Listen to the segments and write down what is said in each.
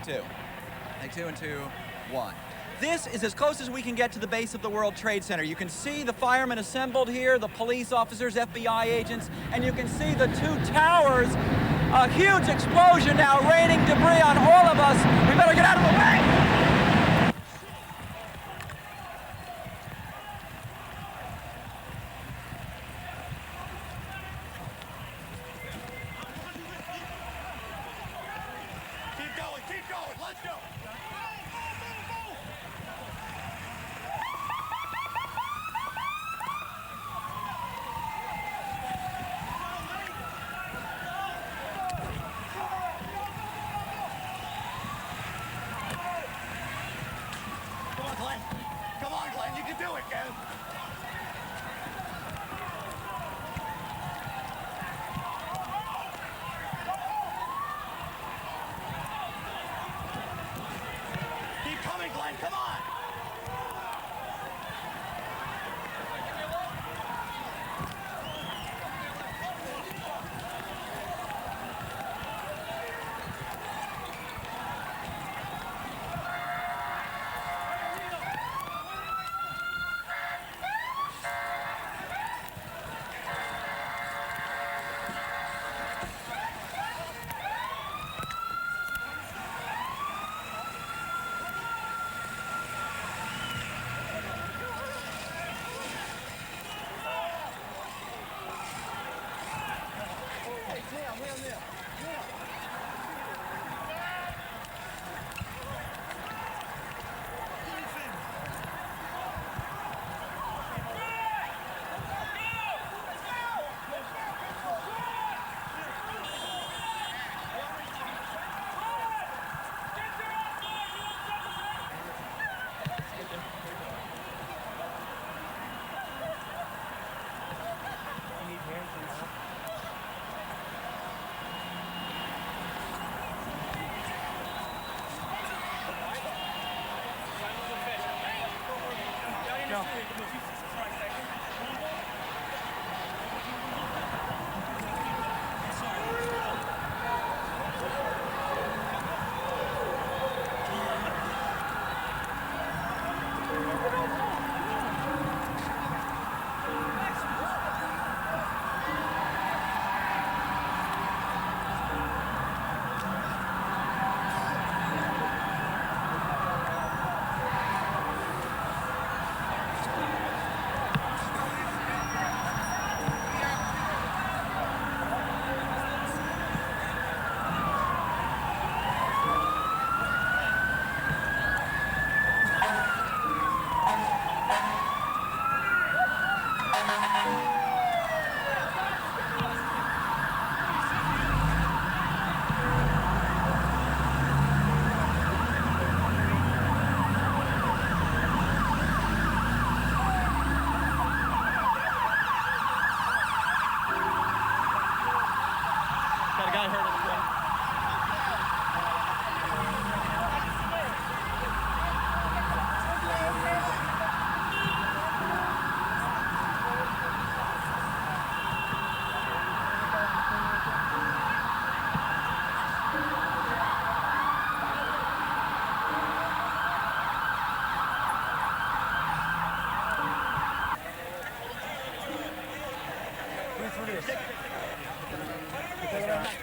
two. Take two and 2, 1. This is as close as we can get to the base of the World Trade Center. You can see the firemen assembled here, the police officers, FBI agents, and you can see the two towers. A huge explosion now, raining debris on all of us. We better get out of the way! Keep going, let's go! Come on, Glenn, you can do it, Ken. Keep coming, Glenn, come on.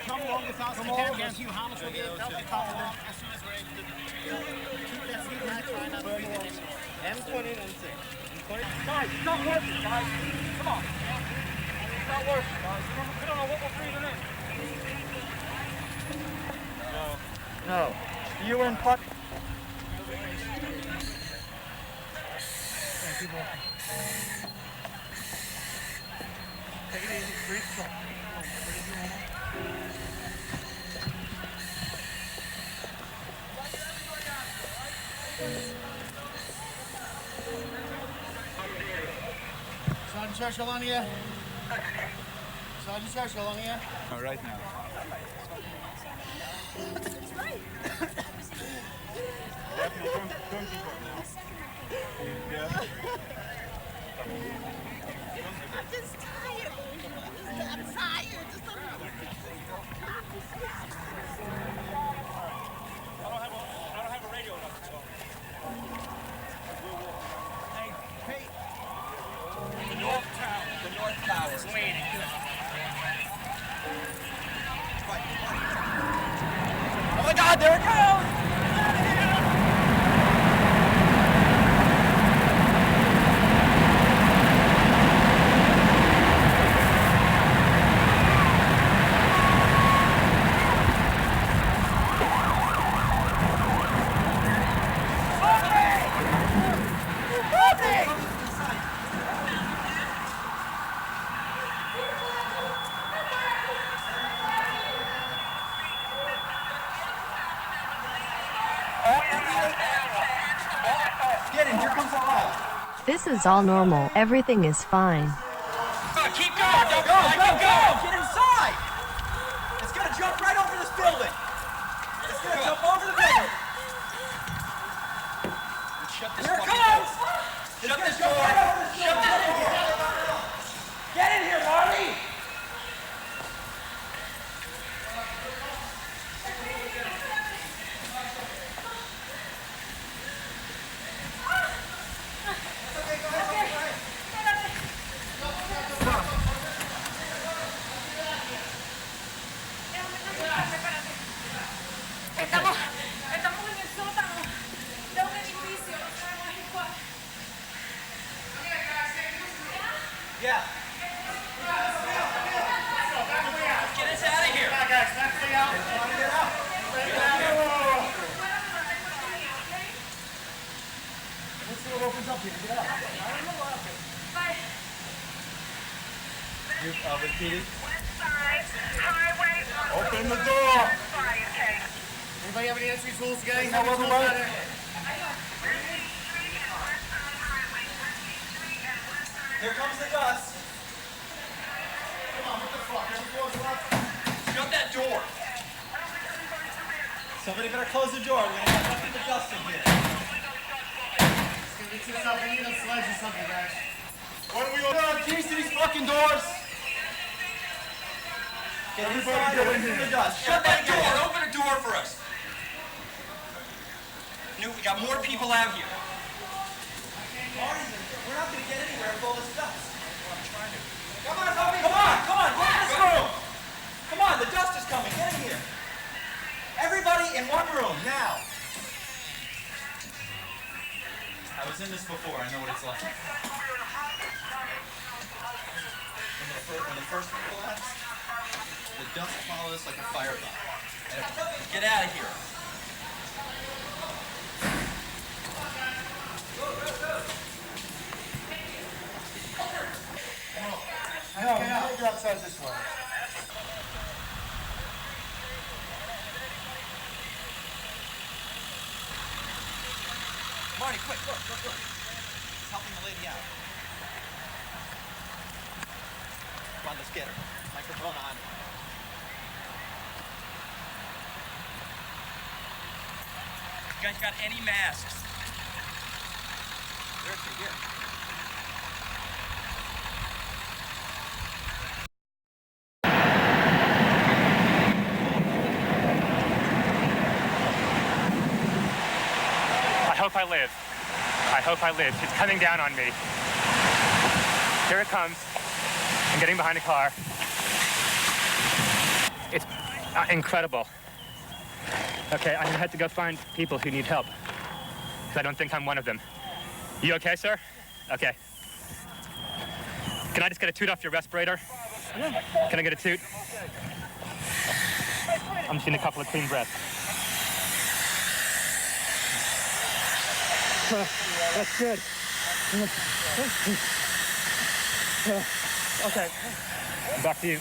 Come along with us. I can't guarantee you how much we'll get out of the car as soon as we're able to keep that speed match right now. M20 and 6. Guys, it's not working, guys. Come on. It's not working, guys. We don't know what we're breathing in. No. You were in pot. Take it easy. Breathe slow. Sergeant Church, how long are you? Sergeant Church, how long are you? Oh, right now. I'm just tired. I'm tired. Flowers. Oh my God, there it goes! Get in, here comes the car. This is all normal. Everything is fine. Keep going! Don't go! Get inside! It's gonna jump right over this building! It's gonna jump over the building! Shut this Here it comes! Shut this door! Shut this door! Get in here, Marty! Estamos en el sótano de un edificio. Yeah. Get us out of here. Come on, guys. Let's get out. Get out. Let's see what opens up here. Get out. Bye. You've repeated. Open the door. Anybody have any entry tools? You got any heavy tools out there? Here comes the dust. Come on, what the fuck? Every door's locked. Shut that door. Somebody better close the door. We're gonna have nothing but dust in here. It's gonna be too tough. We need a sledge or something, guys. What are we on? Keys to these fucking doors. Get inside away from the dust. Shut that door. Open a door for us. We got more people out here. Marty, we're not gonna get anywhere with all this dust. Come on, Toby. Come on. Get in this room. Come on, the dust is coming. Get in here. Everybody in one room, now. I was in this before. I know what it's like. When the first one collapsed, the dust followed us like a firebomb. Get out of here. No, you can't get outside this way. Marty, quick, look. He's helping the lady out. Come on, let's get her. Microphone on. You guys got any masks? Where's she? Here. I hope I live. It's coming down on me. Here it comes. I'm getting behind the car. It's incredible. Okay, I'm gonna have to go find people who need help. Because I don't think I'm one of them. You okay, sir? Okay. Can I just get a toot off your respirator? Can I get a toot? I'm just getting a couple of clean breaths. That's good. Okay. Back to you.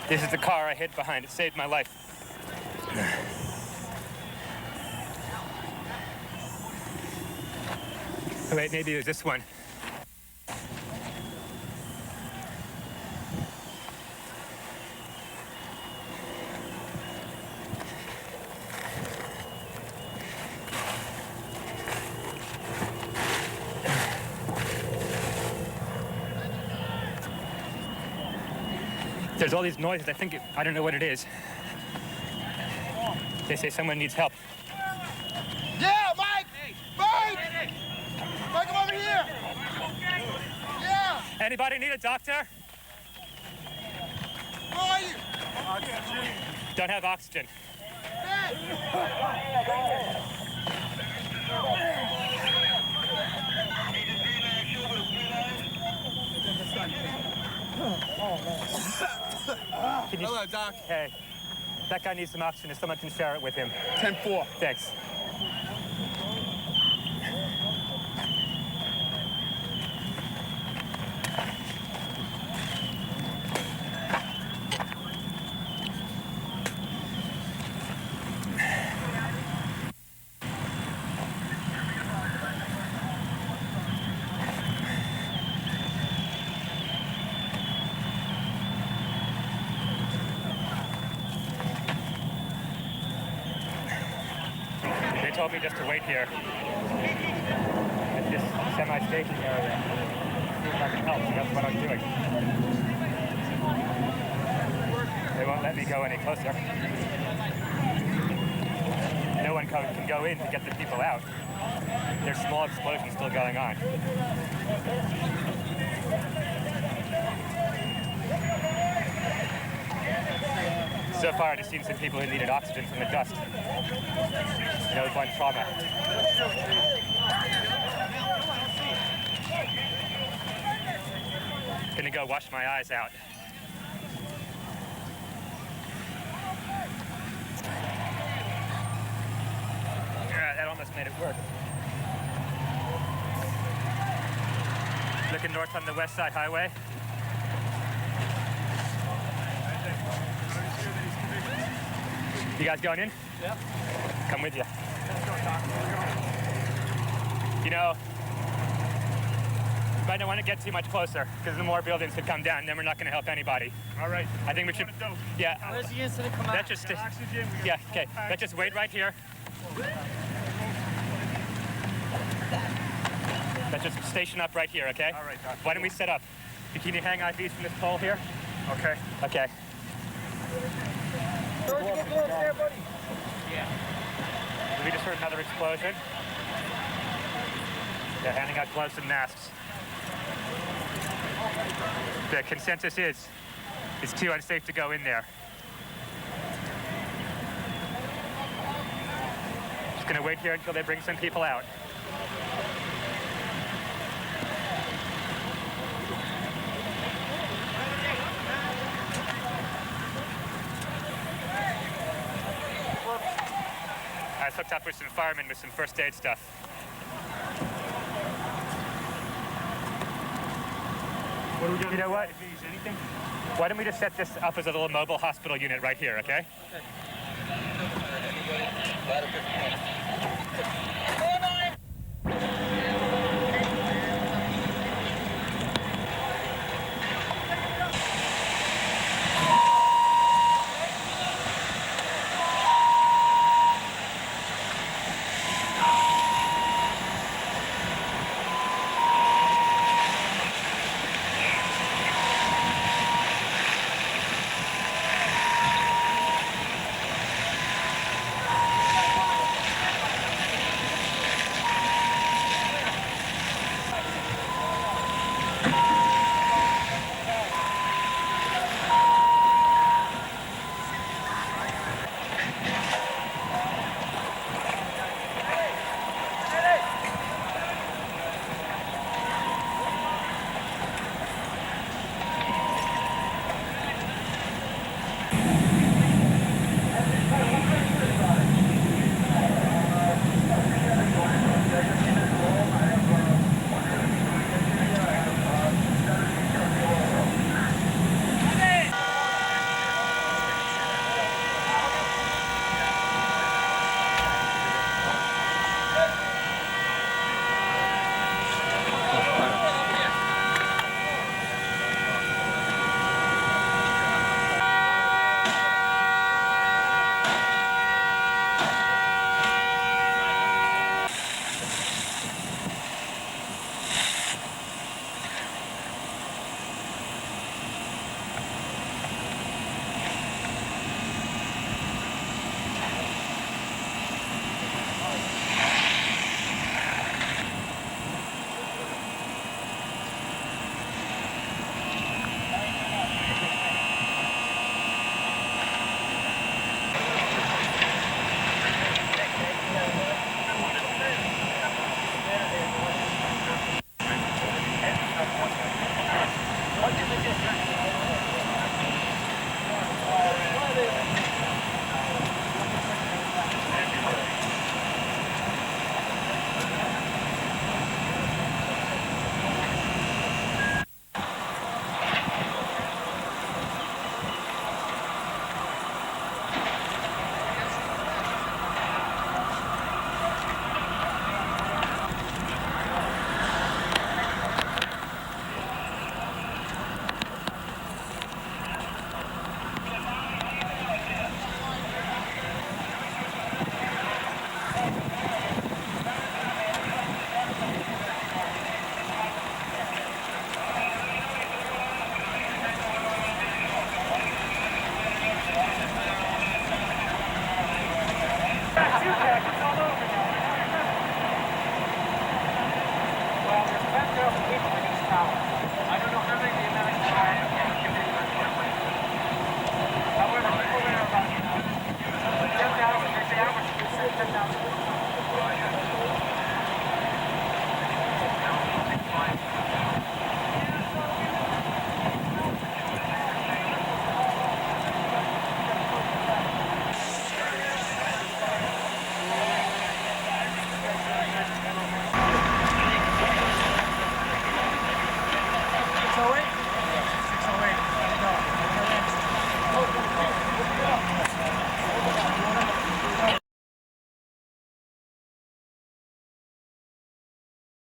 This is the car I hid behind. It saved my life. Oh, wait, maybe it was this one. There's all these noises. I don't know what it is. They say someone needs help. Yeah, Mike! Mike! Mike, come over here! Yeah! Anybody need a doctor? Where are you? Don't have oxygen. Hello, Doc. Hey, that guy needs some oxygen if someone can share it with him. 10-4. Thanks. They told me just to wait here at this semi-station area. See if I can help, so that's what I'm doing. They won't let me go any closer. No one can go in to get the people out. There's small explosions still going on. So far, I just seen some people who needed oxygen from the dust. No one trauma. Gonna go wash my eyes out. Yeah, that almost made it work. Looking north on the West Side Highway. You guys going in? Yeah. Come with you. You know, you might not want to get too much closer because the more buildings could come down, then we're not going to help anybody. All right. I think we should. Yeah. Where's the incident come out? Let's just. Oxygen. Yeah. Okay. Let's just wait right here. Let's just station up right here. Okay. All right, Doc. Why don't we set up? Can you hang IVs from this pole here? Okay. Okay. George, get close there, buddy. We just heard another explosion. They're handing out gloves and masks. The consensus is it's too unsafe to go in there. Just gonna wait here until they bring some people out. I was hooked up with some firemen with some first aid stuff. What are we doing? You know what? Anything? Why don't we just set this up as a little mobile hospital unit right here, okay?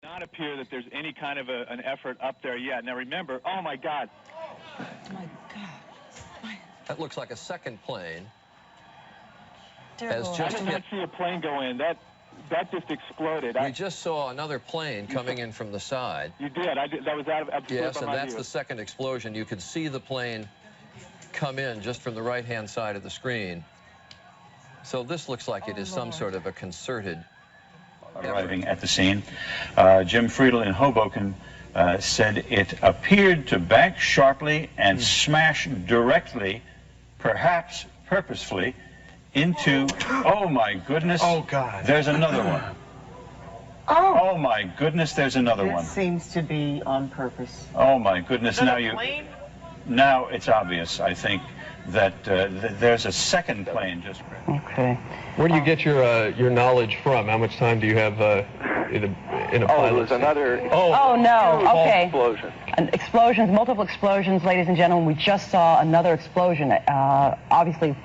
Not appear that there's any kind of an effort up there yet. Now remember, oh my God. Oh my God. That looks like a second plane. Terrible. Has I just did not hit. see a plane go in. That just exploded. We just saw another plane coming in from the side. You did. I did. That was out of Yes, and that's the second explosion. You could see the plane come in just from the right-hand side of the screen. So this looks like it is some sort of a concerted arriving at the scene. Jim Friedel in Hoboken said it appeared to bank sharply and smash directly, perhaps purposefully, into, oh my goodness. Oh, God. There's another one. Oh my goodness, there's another one. It seems to be on purpose. Oh my goodness, now it's obvious, I think, that there's a second plane just. Okay. Where do you get your knowledge from? How much time do you have in a pilot? It was another. Oh no. Okay. Explosion. Explosions, multiple explosions, ladies and gentlemen. We just saw another explosion. Obviously.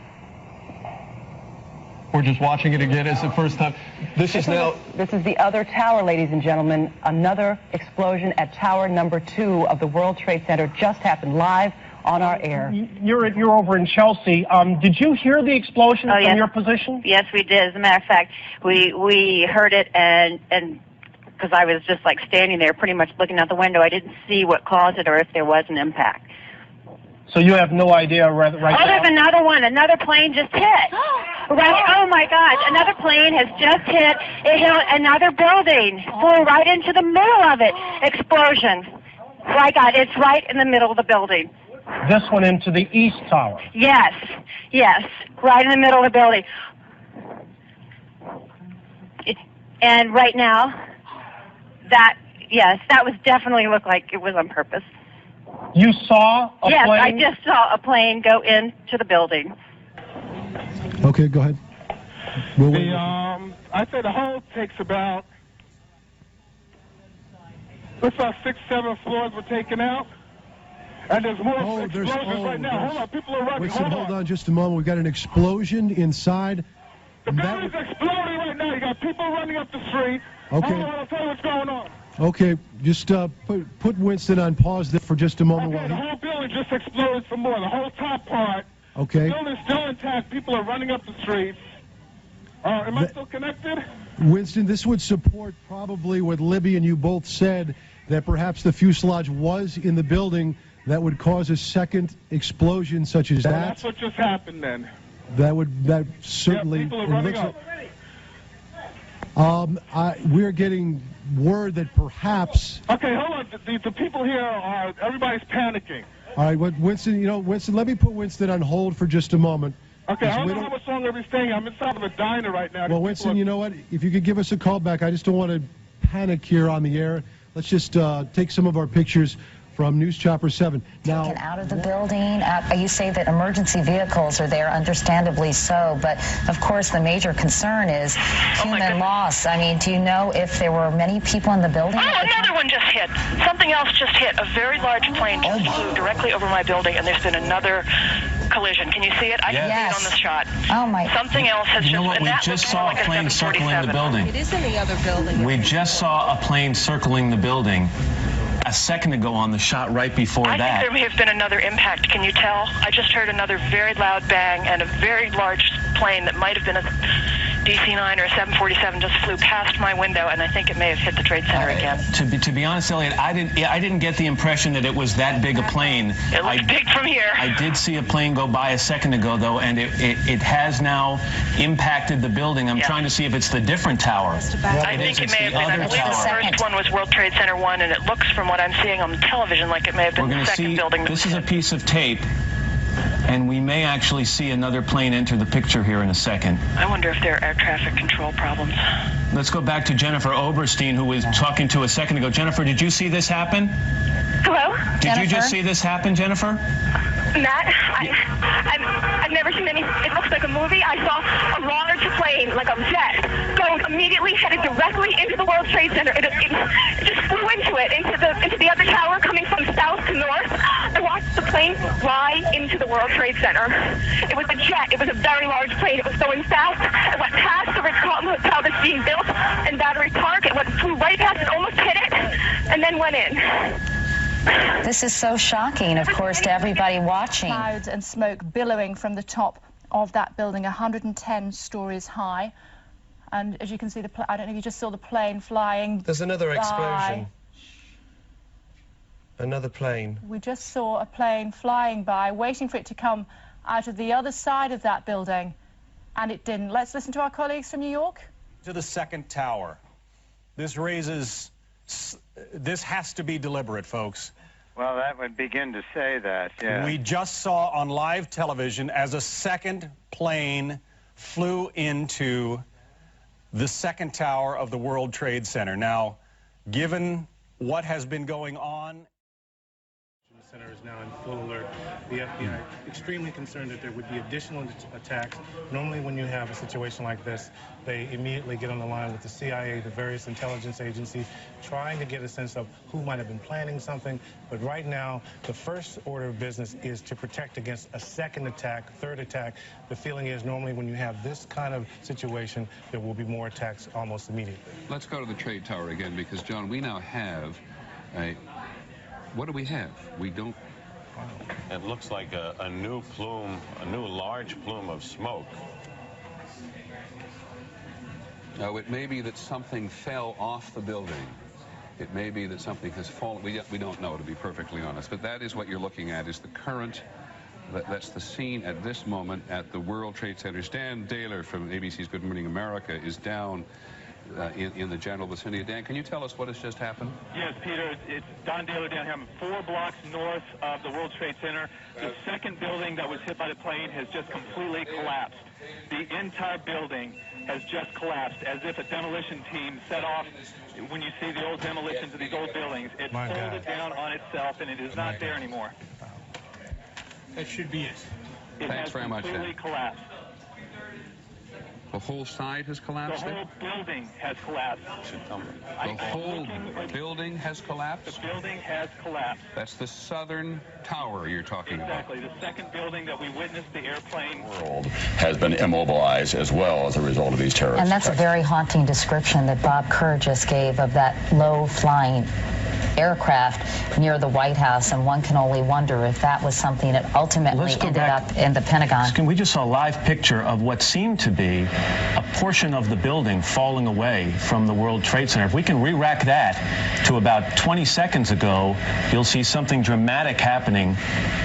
We're just watching it again. It's the first time. This is the other tower, ladies and gentlemen. Another explosion at tower number 2 of the World Trade Center just happened live on our air. You're over in Chelsea. Did you hear the explosion from your position? Yes, we did. As a matter of fact, we heard it, and because I was just like standing there, pretty much looking out the window, I didn't see what caused it or if there was an impact. So you have no idea right now? There's another one. Another plane just hit. Right. Oh my gosh! Another plane has just hit. It hit another building. Flew right into the middle of it. Explosion. My God! It's right in the middle of the building. This one into the East Tower. Yes, right in the middle of the building. And right now, that was definitely looked like it was on purpose. You saw a plane? Yes, I just saw a plane go into the building. Okay, go ahead. I say the whole takes about. Looks like 6, 7 floors were taken out. And there's more explosions right now. Hold on, people are running. Hold on just a moment. We've got an explosion inside. The building's exploding right now. You got people running up the street. Okay. Hold on, I'll tell you what's going on. Okay, just put Winston on pause there for just a moment. Okay, the whole building just exploded some more. The whole top part. Okay. The building's still intact. People are running up the streets. Am I still connected? Winston, this would support probably what Libby and you both said, that perhaps the fuselage was in the building that would cause a second explosion such as that. That's what just happened then. That certainly. Yeah, people are running up. We're getting word that perhaps. Okay, hold on. The people here are. Everybody's panicking. All right, Winston. Winston, let me put Winston on hold for just a moment. Okay, I don't know how much longer we're staying. I'm inside of a diner right now. Well, Winston, you know what? If you could give us a call back, I just don't want to panic here on the air. Let's just take some of our pictures from News Chopper 7. Now, taken out of the building. You say that emergency vehicles are there, understandably so, but of course the major concern is human loss. I mean, do you know if there were many people in the building? Oh, another one just hit. Something else just hit. A very large plane just flew directly over my building, and there's been another collision. Can you see it? I can see it on the shot. Oh my! Something else has You know what? We just saw a plane circling the building. It is in the other building. We just saw a plane circling the building a second ago on the shot right before that. I think there may have been another impact. Can you tell? I just heard another very loud bang, and a very large plane that might have been a DC-9 or a 747 just flew past my window, and I think it may have hit the Trade Center again. To be honest, Elliot, I didn't get the impression that it was that big a plane. It looked big from here. I did see a plane go by a second ago, though, and it has now impacted the building. I'm trying to see if it's the different tower. I think it may have been. I believe the first one was World Trade Center 1, and it looks from what I'm seeing on television like it may have been the second building. This is a piece of tape and we may actually see another plane enter the picture here in a second. I wonder if there are air traffic control problems. Let's go back to Jennifer Oberstein, who was talking to a second ago. Jennifer, did you see this happen? Hello? Did you just see this happen, Jennifer? Matt, I've never seen any. It looks like a movie. I saw a large plane, like a jet, go immediately headed directly into the World Trade Center. It just flew into it, into the other tower, coming from south to north. I watched the plane fly into the World Trade Center. It was a jet. It was a very large plane. It was going fast. It went past the Ritz-Carlton Hotel that's being built in Battery Park. It flew right past it, almost hit it, and then went in. This is so shocking, of course, to everybody watching. Clouds and smoke billowing from the top of that building, 110 stories high. And as you can see, I don't know if you just saw the plane flying. There's another by. explosion. Another plane. We just saw a plane flying by, waiting for it to come out of the other side of that building, and it didn't. Let's listen to our colleagues from New York. To the second tower. This has to be deliberate, folks. Well, that would begin to say that, yeah. We just saw on live television as a second plane flew into the second tower of the World Trade Center. Now, given what has been going on, The center is now in full alert. The FBI extremely concerned that there would be additional attacks. Normally when you have a situation like this, they immediately get on the line with the CIA, the various intelligence agencies, trying to get a sense of who might have been planning something. But right now, the first order of business is to protect against a second attack, third attack. The feeling is normally when you have this kind of situation, there will be more attacks almost immediately. Let's go to the trade tower again, because, John, we now have a... What do we have? We don't... It looks like a new plume, a new large plume of smoke. No, it may be that something fell off the building. It may be that something has fallen. We don't know, to be perfectly honest. But that is what you're looking at, is the current... That's the scene at this moment at the World Trade Center. Dan Daler from ABC's Good Morning America is down in the general vicinity. Dan, can you tell us what has just happened? Yes, Peter, it's Don Daler down here. I'm 4 blocks north of the World Trade Center. The second building that was hit by the plane has just completely collapsed. The entire building has just collapsed, as if a demolition team set off. When you see the old demolitions of these old buildings, it folded down on itself, and it is not there anymore. That should be it. Thanks very much, Dan. Completely collapsed. The whole side has collapsed? The whole building has collapsed. The whole building has collapsed? The building has collapsed. That's the southern tower you're talking about. Exactly. The second building that we witnessed the airplane... World has been immobilized as well as a result of these terrorist And that's attacks. a very haunting description that Bob Kerr just gave of that low-flying aircraft near the White House, and one can only wonder if that was something that ultimately ended up in the Pentagon. We just saw a live picture of what seemed to be a portion of the building falling away from the World Trade Center. If we can re-rack that to about 20 seconds ago, you'll see something dramatic happening,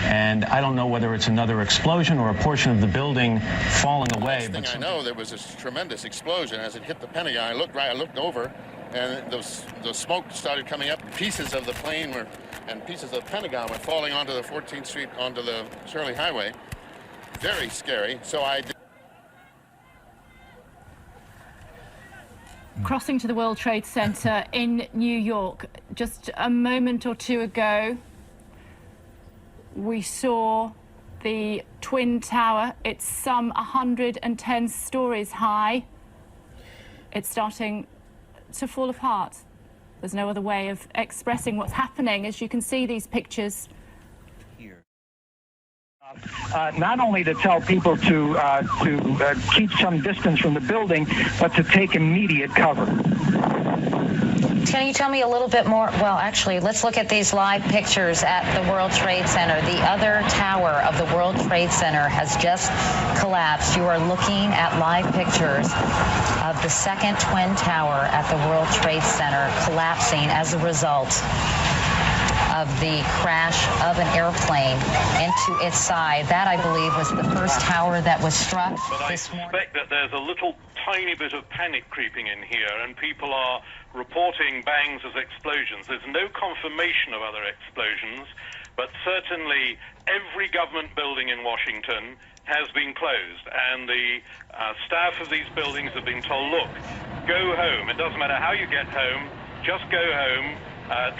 and I don't know whether it's another explosion or a portion of the building falling away. But I know there was this tremendous explosion as it hit the Pentagon. I looked over, and the smoke started coming up. Pieces of the plane and pieces of the Pentagon were falling onto the 14th Street, onto the Shirley Highway. Very scary. So I did. Crossing to the World Trade Center in New York, just a moment or two ago, we saw the Twin Tower. It's some 110 stories high. It's starting to fall apart. There's no other way of expressing what's happening. As you can see these pictures here. Not only to tell people to keep some distance from the building, but to take immediate cover. Can you tell me a little bit more? Well, actually, let's look at these live pictures at the World Trade Center. The other tower of the World Trade Center has just collapsed. You are looking at live pictures of the second twin tower at the World Trade Center collapsing as a result of the crash of an airplane into its side. That, I believe, was the first tower that was struck this morning. But I suspect that there's a little tiny bit of panic creeping in here, and people are reporting bangs as explosions. There's no confirmation of other explosions, but certainly every government building in Washington has been closed, and the staff of these buildings have been told, look, go home. It doesn't matter how you get home, just go home.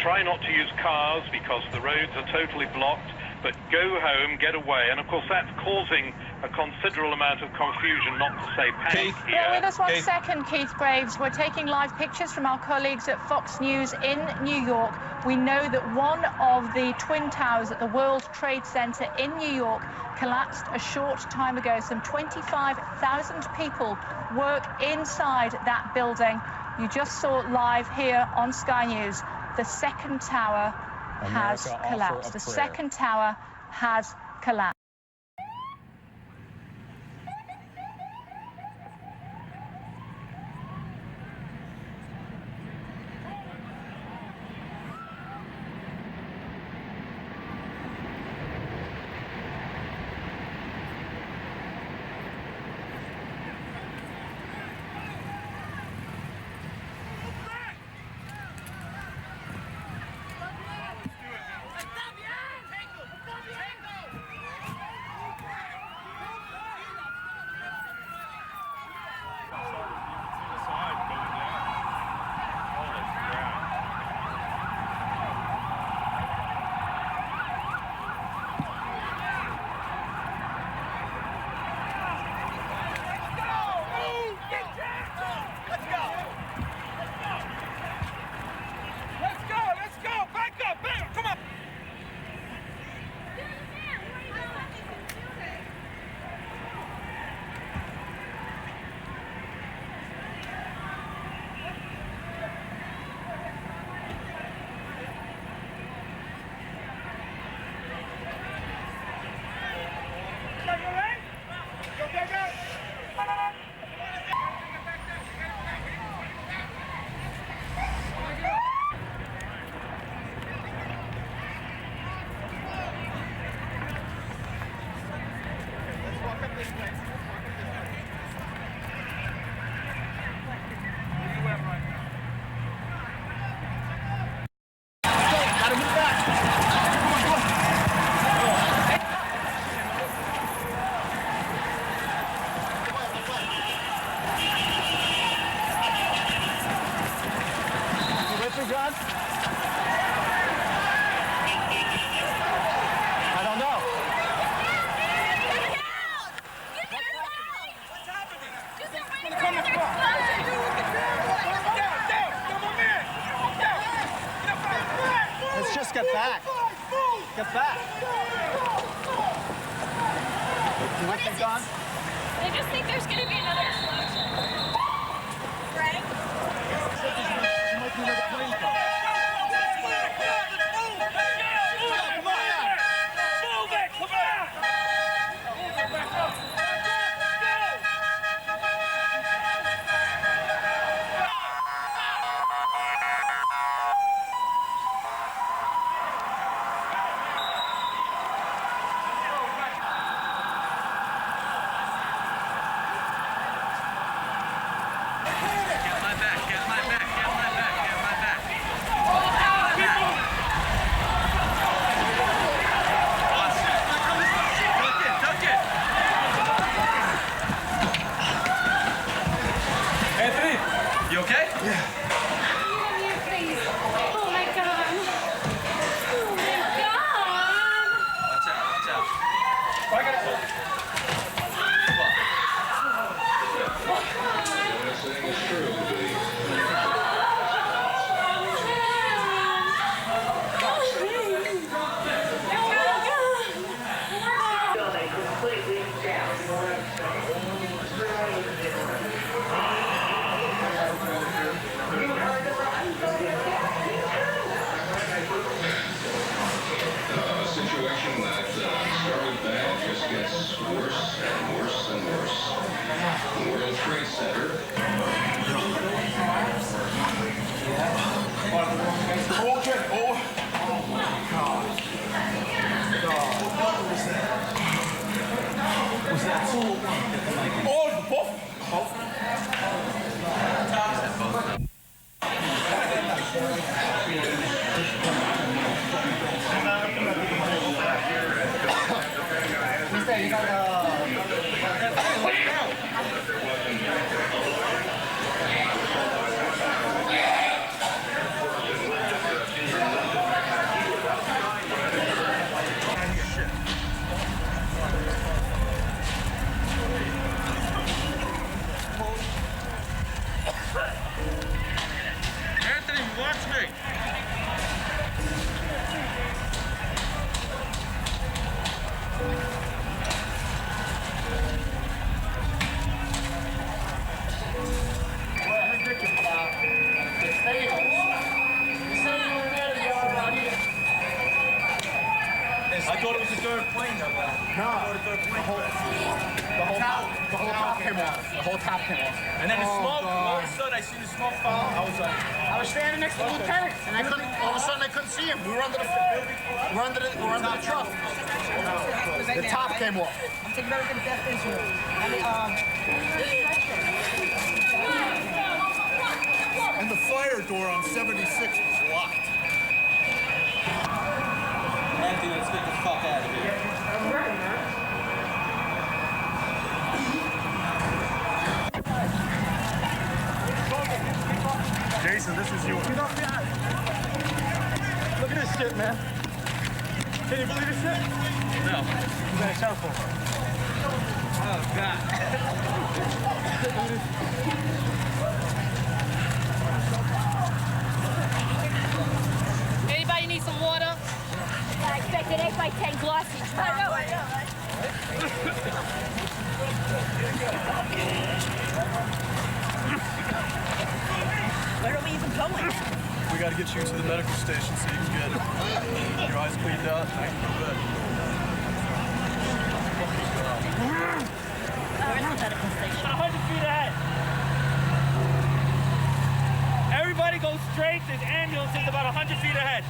Try not to use cars because the roads are totally blocked, but go home, get away. And of course that's causing a considerable amount of confusion, not to say panic here. Bear with us one second, Keith Graves. We're taking live pictures from our colleagues at Fox News in New York. We know that one of the twin towers at the World Trade Center in New York collapsed a short time ago. Some 25,000 people work inside that building. You just saw live here on Sky News. The second tower has collapsed. The second tower has collapsed. Get back. Get back. What is it? They just think there's going to be another explosion. Right? There might be another plane coming. You okay? Yeah. Please. Oh my God. Oh my God. Watch out, watch out. Oh, I got it. top came off. The whole top came off. And then the smoke, all of a sudden I see the smoke fall. I was standing next to the lieutenant, and I couldn't. All of a sudden I couldn't see him. We were under the truck. The top came off. I'm taking American Death Insurance. And the fire door on 76 was locked. Anthony, let's get the fuck out of here. Jason, this is yours. Look at this shit, man. Can you believe this shit? No. You got a cell phone. Oh, God. Anybody need some water? I expected 8x10 glossy. I know. Where are we even going? We got to get you to the medical station so you can get your eyes cleaned out and I can go to bed. Where's the medical station? 100 feet ahead. Everybody goes straight. This ambulance is about 100 feet ahead.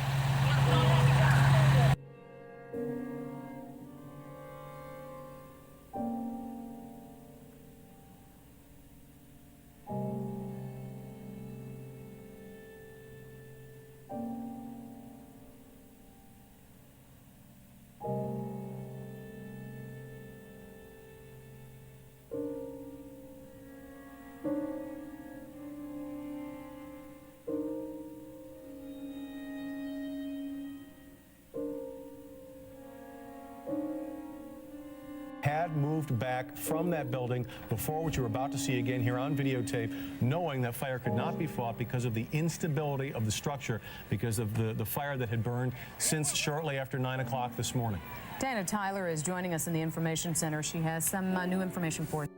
Had moved back from that building before, what you're about to see again here on videotape, knowing that fire could not be fought because of the instability of the structure, because of the fire that had burned since shortly after 9 o'clock this morning. Dana Tyler is joining us in the Information Center. She has some new information for us.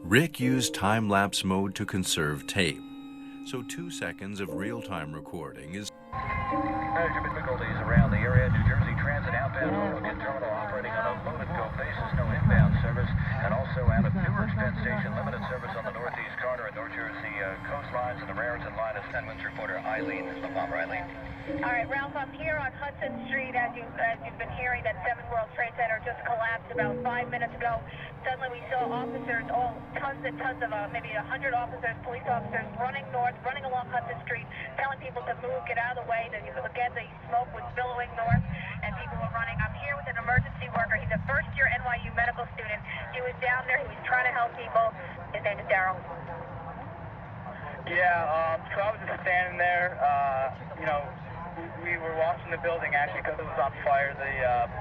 Rick used time-lapse mode to conserve tape, so 2 seconds of real-time recording is... Major difficulties around the area. New Jersey Transit outbound Hoboken Terminal operating on a load-and-go basis, no inbound service, and also out of Newark Penn Station, limited service on the Northeast Corridor and North Jersey coastlines, and the Raritan line is 10 Winds reporter Eileen. The bomber, Eileen. All right, Ralph, I'm here on Hudson Street. As you've been hearing, that 7 World Trade Center just collapsed about 5 minutes ago. Suddenly we saw officers, tons and tons of, maybe 100 officers, police officers, running north, running along Hudson Street, telling people to move, get out of the way. Again, the smoke was billowing north, and people were running. I'm here with an emergency worker. He's a first-year NYU medical student. He was down there. He was trying to help people. His name is Daryl. Yeah, so I was just standing there, you know, we were watching the building actually because it was on fire. The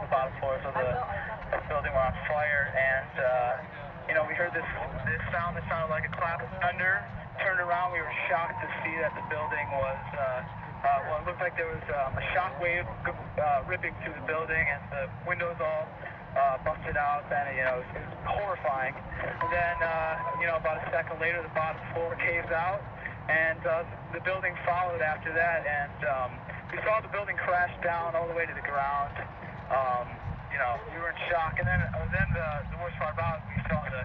bottom floors of the building were on fire, and you know, we heard this sound that sounded like a clap of thunder. Turned around, we were shocked to see that the building was well, it looked like there was a shock wave ripping through the building, and the windows all busted out. And you know, it was horrifying. And then you know, about a second later, the bottom floor caves out, and the building followed after that, and we saw the building crash down all the way to the ground. You know, we were in shock, and then the worst part about it, we saw the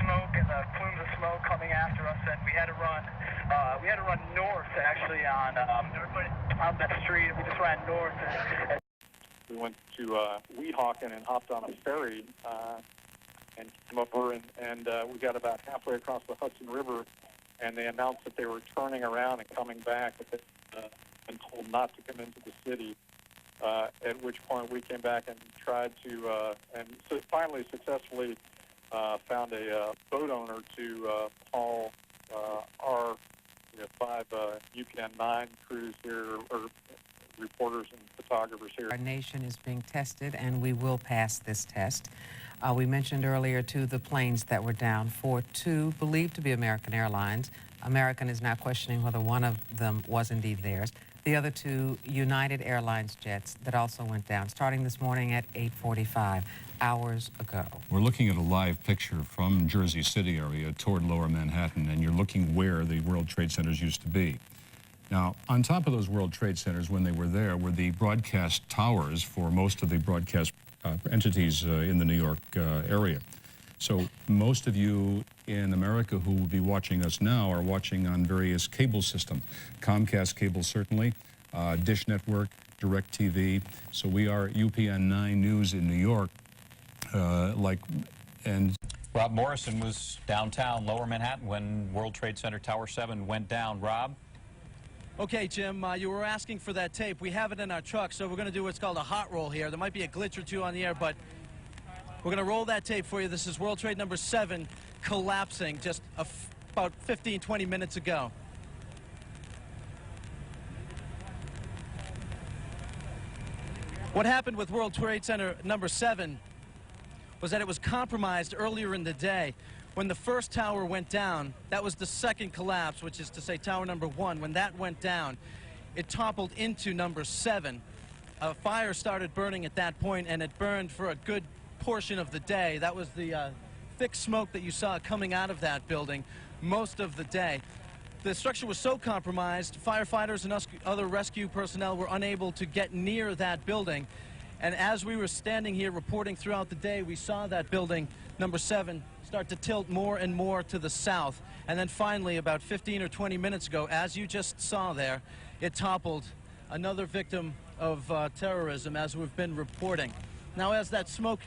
smoke and the plumes of smoke coming after us, and we had to run. We had to run north, actually, on that street. We just ran north. We went to Weehawken and hopped on a ferry and came over, and we got about halfway across the Hudson River, and they announced that they were turning around and coming back, but they'd been told not to come into the city. At which point we came back and tried to, and so finally successfully found a boat owner to haul our 5 UPN 9 crews here, or reporters and photographers here. Our nation is being tested, and we will pass this test. We mentioned earlier, too, the planes that were down. For two believed to be American Airlines. American is now questioning whether one of them was indeed theirs. The other two United Airlines jets that also went down, starting this morning at 8:45, hours ago. We're looking at a live picture from Jersey City area toward Lower Manhattan, and you're looking where the World Trade Centers used to be. Now, on top of those World Trade Centers, when they were there, were the broadcast towers for most of the broadcast entities in the New York area. So most of you in America who will be watching us now are watching on various cable systems. Comcast cable, certainly, Dish Network, DirecTV. So we are UPN 9 News in New York. Rob Morrison was downtown Lower Manhattan when World Trade Center Tower 7 went down. Rob? Okay, Jim, you were asking for that tape. We have it in our truck, so we're going to do what's called a hot roll here. There might be a glitch or two on the air, but we're going to roll that tape for you. This is World Trade number 7 collapsing just about 15, 20 minutes ago. What happened with World Trade Center number 7 was that it was compromised earlier in the day. When the first tower went down, that was the second collapse, which is to say tower number 1. When that went down, it toppled into number 7. A fire started burning at that point, and it burned for a good portion of the day. That was the thick smoke that you saw coming out of that building most of the day. The structure was so compromised, firefighters and other rescue personnel were unable to get near that building. And as we were standing here reporting throughout the day, we saw that building, number 7, start to tilt more and more to the south. And then finally, about 15 or 20 minutes ago, as you just saw there, it toppled, another victim of terrorism, as we've been reporting. Now, as that smoke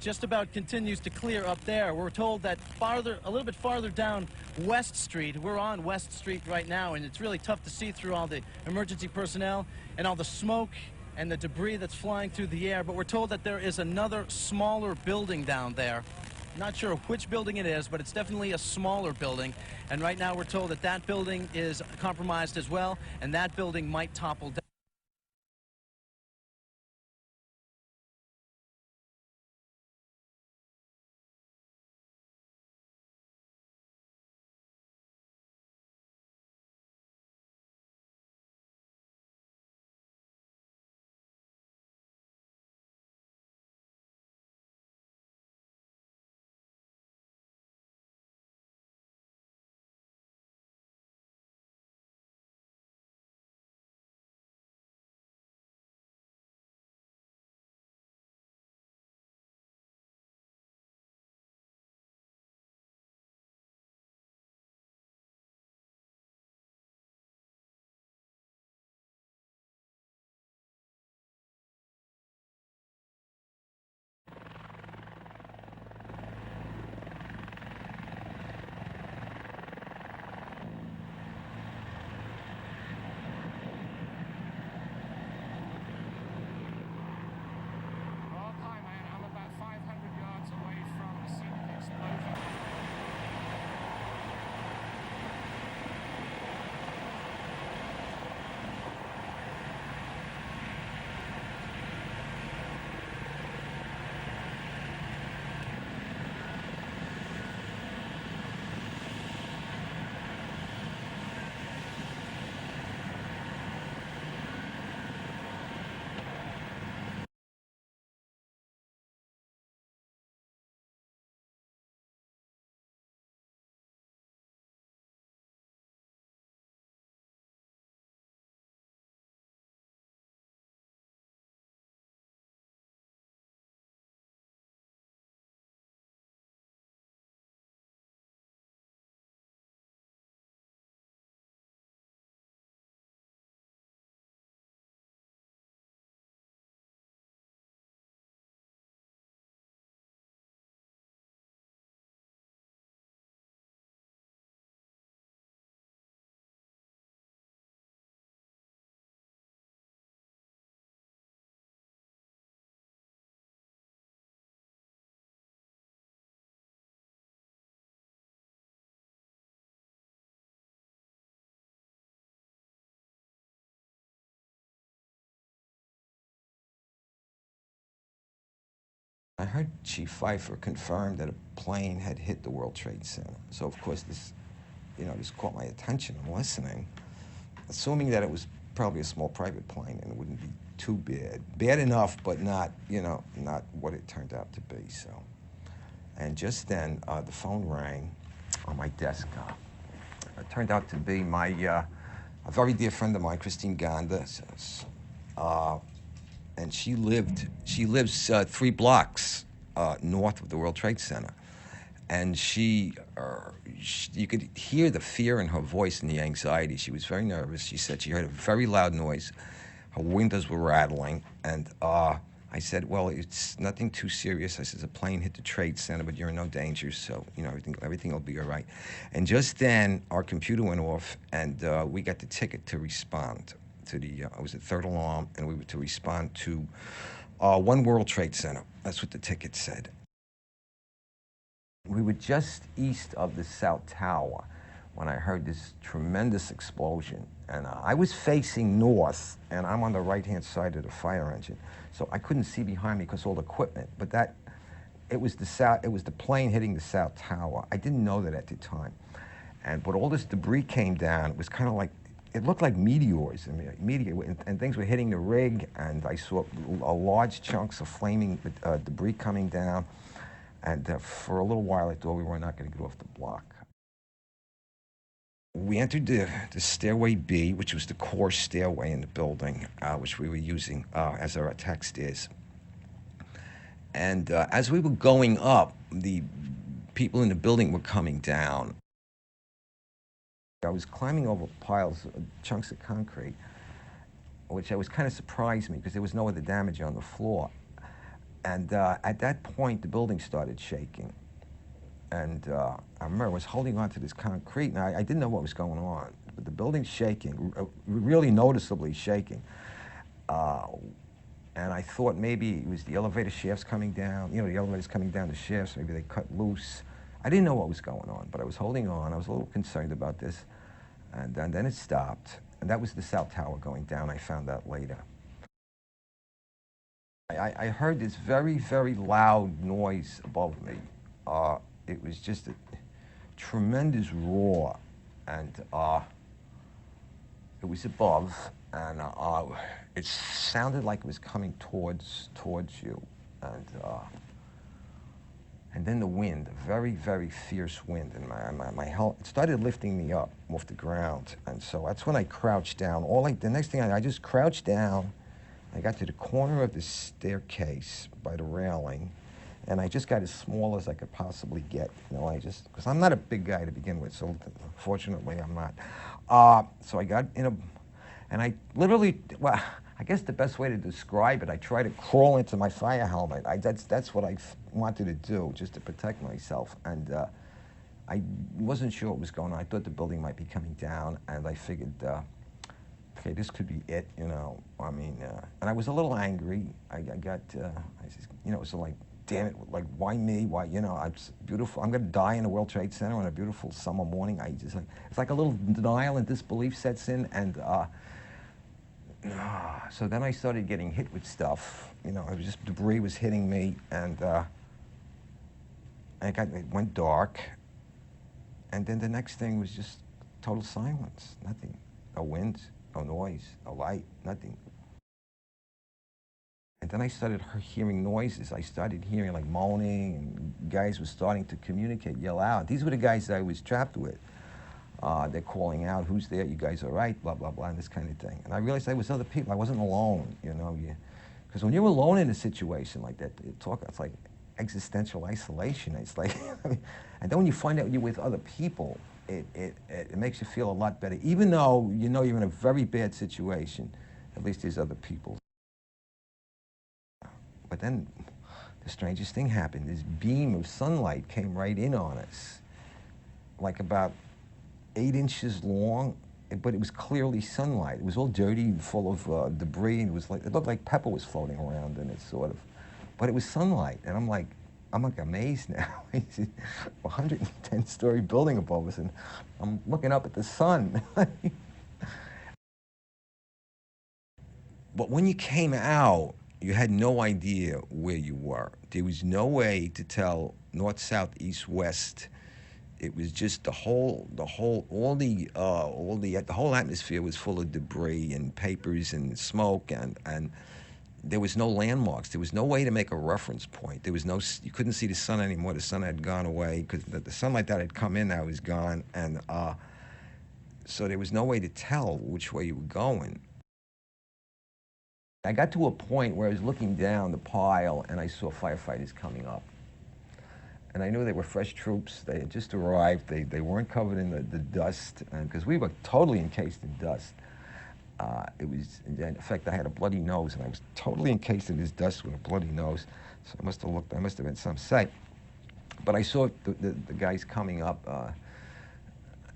just about continues to clear up there, we're told that a little bit farther down West Street, we're on West Street right now, and it's really tough to see through all the emergency personnel and all the smoke and the debris that's flying through the air, but we're told that there is another smaller building down there. Not sure which building it is, but it's definitely a smaller building. And right now we're told that that building is compromised as well, and that building might topple down. I heard Chief Pfeiffer confirm that a plane had hit the World Trade Center. So of course this, this caught my attention. I'm listening, assuming that it was probably a small private plane and it wouldn't be too bad. Bad enough, but not, not what it turned out to be, so. And just then, the phone rang on my desk. It turned out to be a very dear friend of mine, Christine Gonda, and she lives 3 blocks north of the World Trade Center. And you could hear the fear in her voice and the anxiety. She was very nervous. She said she heard a very loud noise. Her windows were rattling. And I said, well, it's nothing too serious. I said, a plane hit the Trade Center, but you're in no danger, so everything will be all right. And just then, our computer went off, and we got the ticket to respond to the, I was at third alarm, and we were to respond to One World Trade Center. That's what the ticket said. We were just east of the South Tower when I heard this tremendous explosion. And I was facing north, and I'm on the right-hand side of the fire engine. So I couldn't see behind me because of all the equipment, but it was the plane hitting the South Tower. I didn't know that at the time. But all this debris came down. It was kind of like, it looked like meteors, and things were hitting the rig, and I saw large chunks of flaming debris coming down. And for a little while, I thought we were not going to get off the block. We entered the stairway B, which was the core stairway in the building, which we were using as our attack stairs. And as we were going up, the people in the building were coming down. I was climbing over piles, chunks of concrete, which was kind of surprised me because there was no other damage on the floor. And at that point, the building started shaking. And I remember I was holding on to this concrete, and I didn't know what was going on, but the building's shaking, really noticeably shaking. And I thought maybe it was the elevator shafts coming down, the elevators coming down the shafts, maybe they cut loose. I didn't know what was going on, but I was holding on. I was a little concerned about this. And then it stopped, and that was the South Tower going down. I found out later. I heard this very, very loud noise above me. It was just a tremendous roar, and it was above, and it sounded like it was coming towards you, and then the wind, a very, very fierce wind, and my helmet, it started lifting me up off the ground, and so that's when I crouched down. The next thing I just crouched down. I got to the corner of the staircase by the railing, and I just got as small as I could possibly get. Because I'm not a big guy to begin with, so fortunately I'm not. So I got in and I literally, well, I guess the best way to describe it, I tried to crawl into my fire helmet. That's what I wanted to do, just to protect myself. And I wasn't sure what was going on. I thought the building might be coming down, and I figured, okay, this could be it, and I was a little angry. I was like, damn it, like, why me? Why, it's beautiful. I'm gonna die in the World Trade Center on a beautiful summer morning. It's like a little denial and disbelief sets in, and so then I started getting hit with stuff. It was just debris was hitting me, and it went dark, and then the next thing was just total silence, nothing, no wind. No noise, no light, nothing. And then I started hearing noises. I started hearing like moaning, and guys were starting to communicate, yell out. These were the guys that I was trapped with. They're calling out, who's there, you guys all right, blah, blah, blah, and this kind of thing. And I realized there was other people. I wasn't alone, because when you're alone in a situation like that, it's like existential isolation. It's like, and then when you find out you're with other people, it makes you feel a lot better. Even though you're in a very bad situation, at least there's other people. But then the strangest thing happened. This beam of sunlight came right in on us, like about 8 inches long, but it was clearly sunlight. It was all dirty and full of debris, and it looked like pepper was floating around in it, sort of. But it was sunlight, and I'm like amazed now. It's a 110-story building above us, and I'm looking up at the sun. But when you came out, you had no idea where you were. There was no way to tell north, south, east, west. It was just the whole atmosphere was full of debris and papers and smoke, and there was no landmarks. There was no way to make a reference point. There was no, you couldn't see the sun anymore. The sun had gone away because the sunlight that had come in now was gone, and so there was no way to tell which way you were going. I got to a point where I was looking down the pile and I saw firefighters coming up. And I knew they were fresh troops. They had just arrived. They weren't covered in the dust, because we were totally encased in dust. In fact, I had a bloody nose, and I was totally encased in this dust with a bloody nose. So I must have been some sight. But I saw the guys coming up,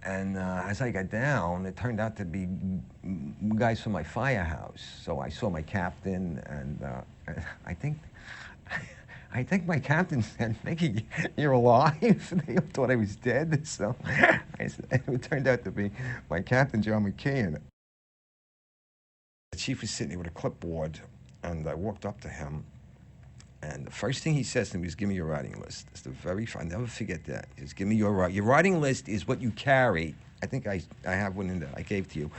and as I got down, it turned out to be guys from my firehouse. So I saw my captain, and I think my captain said, "Mickey, you're alive." They thought I was dead. So it turned out to be my captain, John McKeon. The chief was sitting there with a clipboard, and I walked up to him, and the first thing he says to me is, "Give me your riding list." It's I'll never forget that. He says, "Give me your riding list is what you carry." I think I have one in there I gave to you.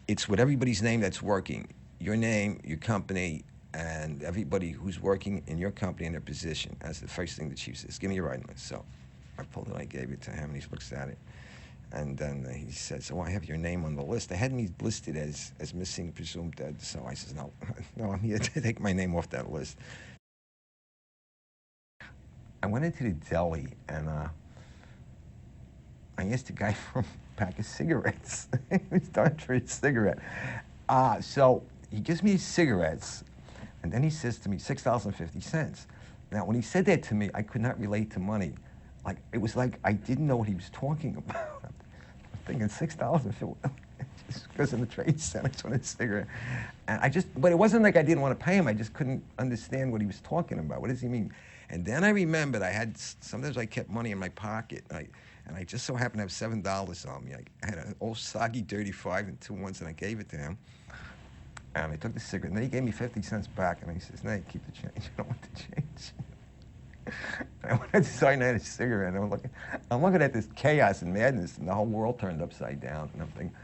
It's with everybody's name that's working. Your name, your company, and everybody who's working in your company and their position. That's the first thing the chief says. "Give me your riding list." So I pulled it, I gave it to him, and he looks at it. And then he says, "Oh, I have your name on the list." They had me listed as missing, presumed dead. So I says, no, I'm here to take my name off that list. I went into the deli, and I asked the guy for a pack of cigarettes. He was starting for a cigarette. So he gives me his cigarettes, and then he says to me, $6.50. Now, when he said that to me, I could not relate to money. It was like I didn't know what he was talking about. I'm thinking $6 just because in the trade center, I just wanted a cigarette. And but it wasn't like I didn't want to pay him. I just couldn't understand what he was talking about. What does he mean? And then I remembered sometimes I kept money in my pocket, and I just so happened to have $7 on me. I had an old soggy dirty 5 and 2 ones, and I gave it to him. And I took the cigarette, and then he gave me 50 cents back, and he says, "No, keep the change. I don't want the change." I went inside and I had a cigarette, and I'm looking at this chaos and madness, and the whole world turned upside down, and I'm thinking,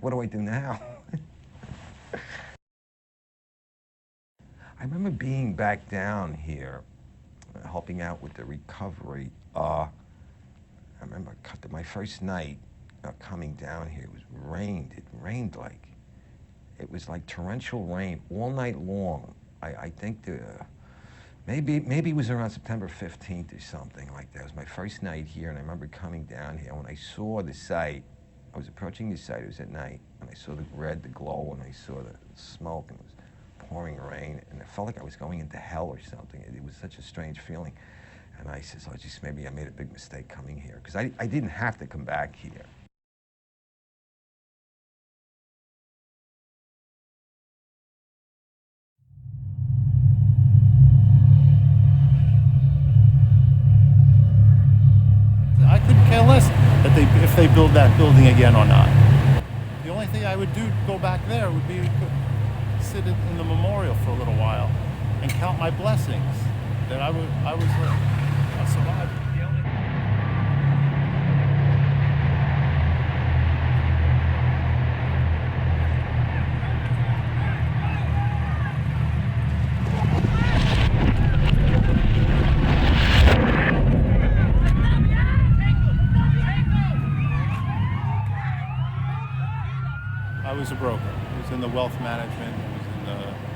what do I do now? I remember being back down here, helping out with the recovery. I remember my first night coming down here, it rained. It rained it was like torrential rain all night long. I think maybe it was around September 15th or something like that. It was my first night here, and I remember coming down here. When I saw the site, I was approaching the site, it was at night, and I saw the red, the glow, and I saw the smoke, and it was pouring rain, and it felt like I was going into hell or something. It was such a strange feeling. And I said, "Oh, just maybe I made a big mistake coming here," because I didn't have to come back here. I couldn't care less if they build that building again or not. The only thing I would do to go back there would be sit in the memorial for a little while and count my blessings that I was a survivor. I was a broker. I was in the wealth management. I was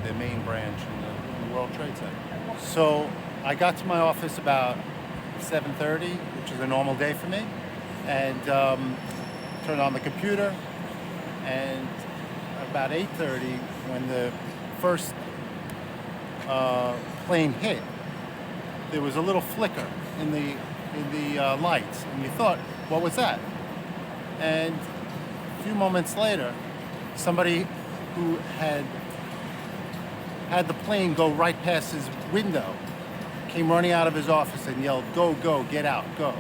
in the main branch in the World Trade Center. So I got to my office about 7:30, which is a normal day for me, and turned on the computer. And about 8:30, when the first plane hit, there was a little flicker in the lights, and you thought, "What was that?" And a few moments later, somebody who had the plane go right past his window came running out of his office and yelled, "Go, go, get out, go."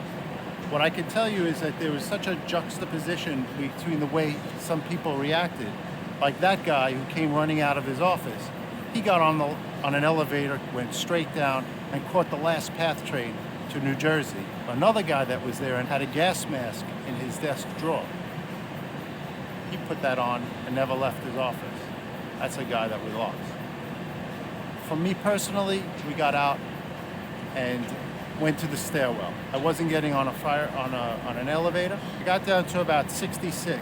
What I can tell you is that there was such a juxtaposition between the way some people reacted. Like that guy who came running out of his office, He got on an elevator, went straight down, and caught the last PATH train to New Jersey. Another guy that was there and had a gas mask in his desk drawer. He put that on and never left his office. That's a guy that we lost. For me personally, we got out and went to the stairwell. I wasn't getting on an elevator. I got down to about 66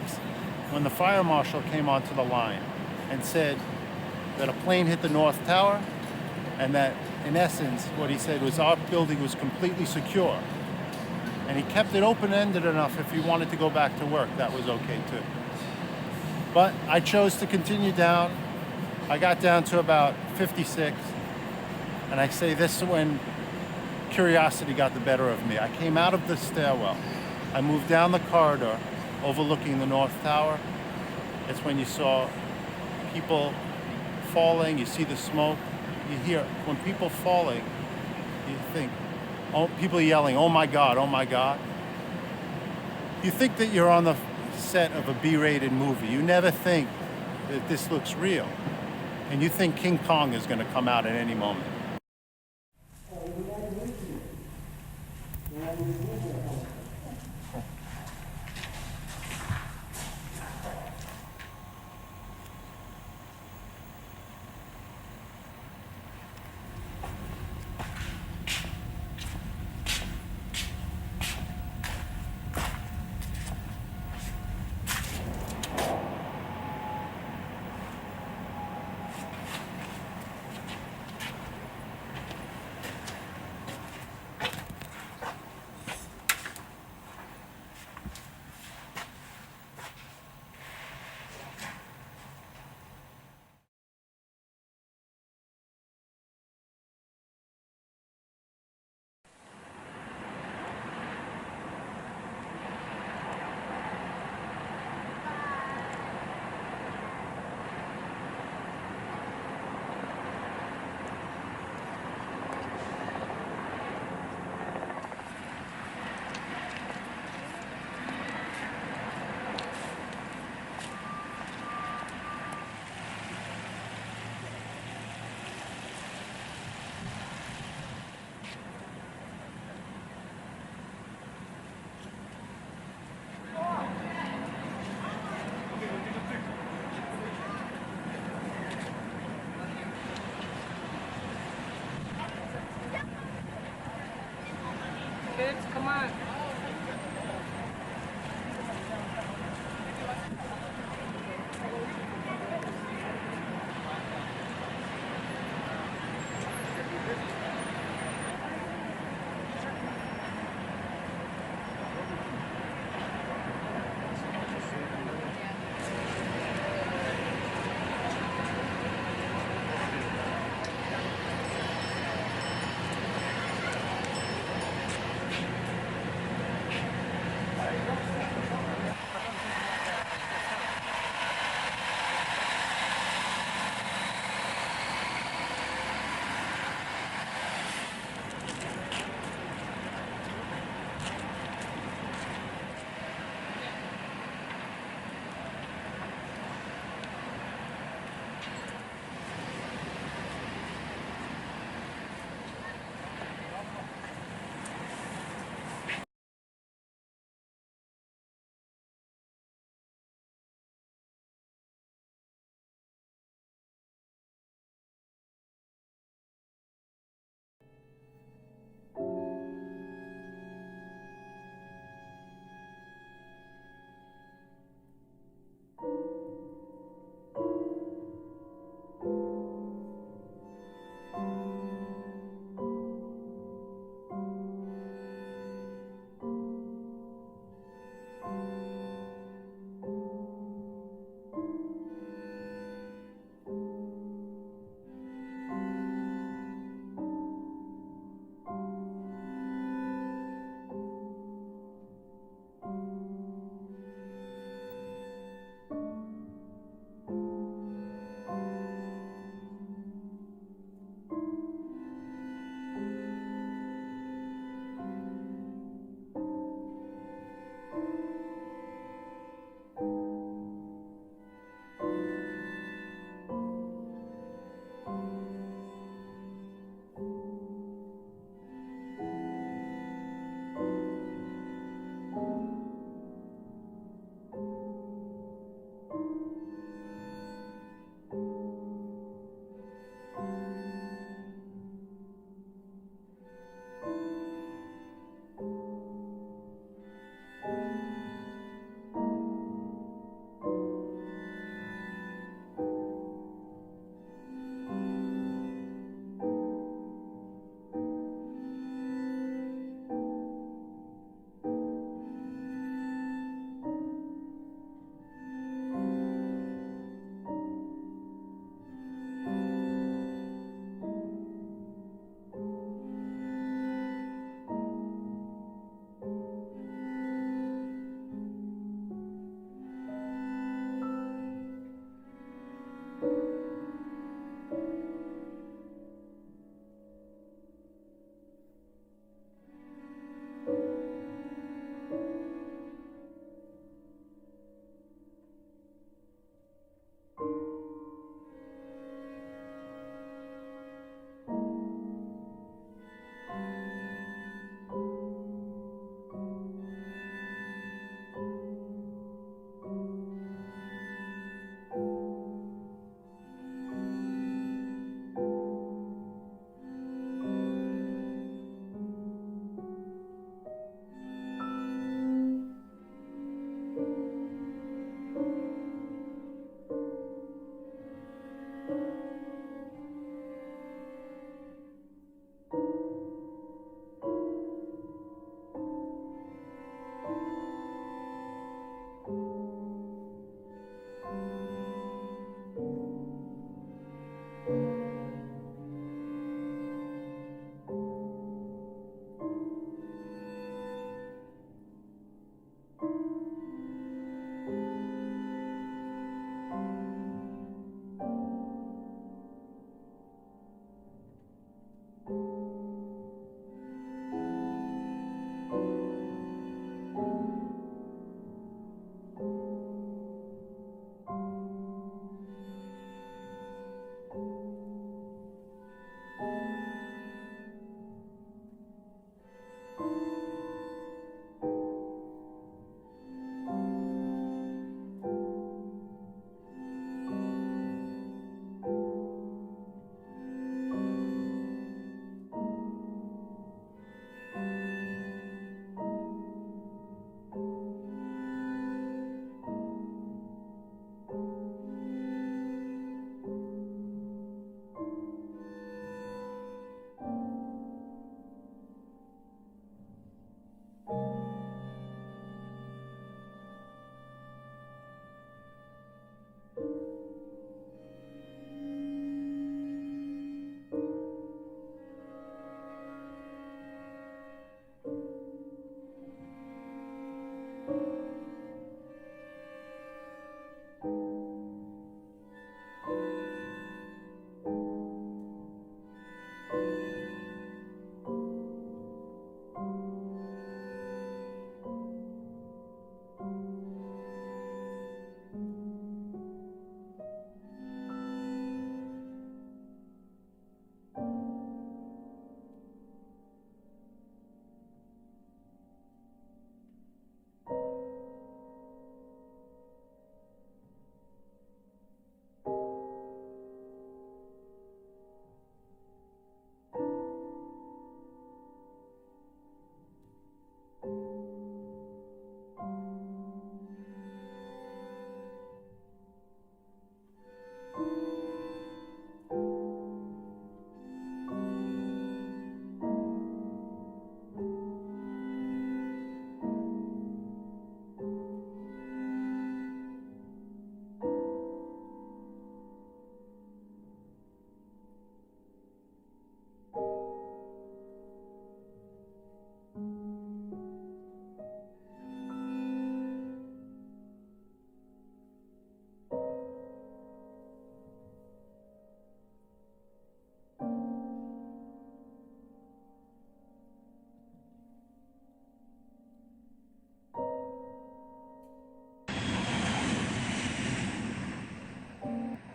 when the fire marshal came onto the line and said that a plane hit the North Tower and that, in essence, what he said was our building was completely secure. And he kept it open-ended enough if he wanted to go back to work, that was okay too. But I chose to continue down. I got down to about 56, and I say this is when curiosity got the better of me. I came out of the stairwell. I moved down the corridor overlooking the North Tower. It's when you saw people falling, you see the smoke, you hear, when people falling, you think, oh, people yelling, oh my God, oh my God. You think that you're on the set of a B-rated movie. You never think that this looks real. And you think King Kong is going to come out at any moment.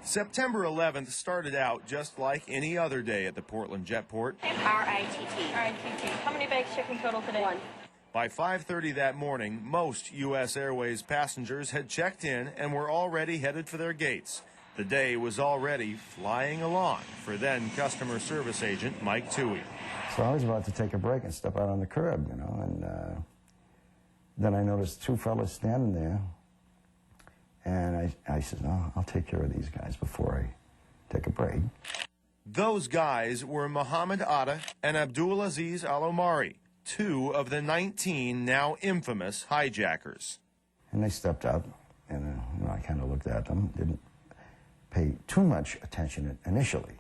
September 11th started out just like any other day at the Portland Jetport. R-I-T-T. R-I-T-T. How many bags shipping total today? 1. By 5:30 that morning, most U.S. Airways passengers had checked in and were already headed for their gates. The day was already flying along for then customer service agent Mike Toohey. So I was about to take a break and step out on the curb, you know, and then I noticed 2 fellas standing there, and I said, no, I'll take care of these guys before I take a break. Those guys were Mohammed Atta and Abdul Aziz Al-Omari, 2 of the 19 now infamous hijackers. And they stepped up, and you know, I kind of looked at them, didn't pay too much attention initially.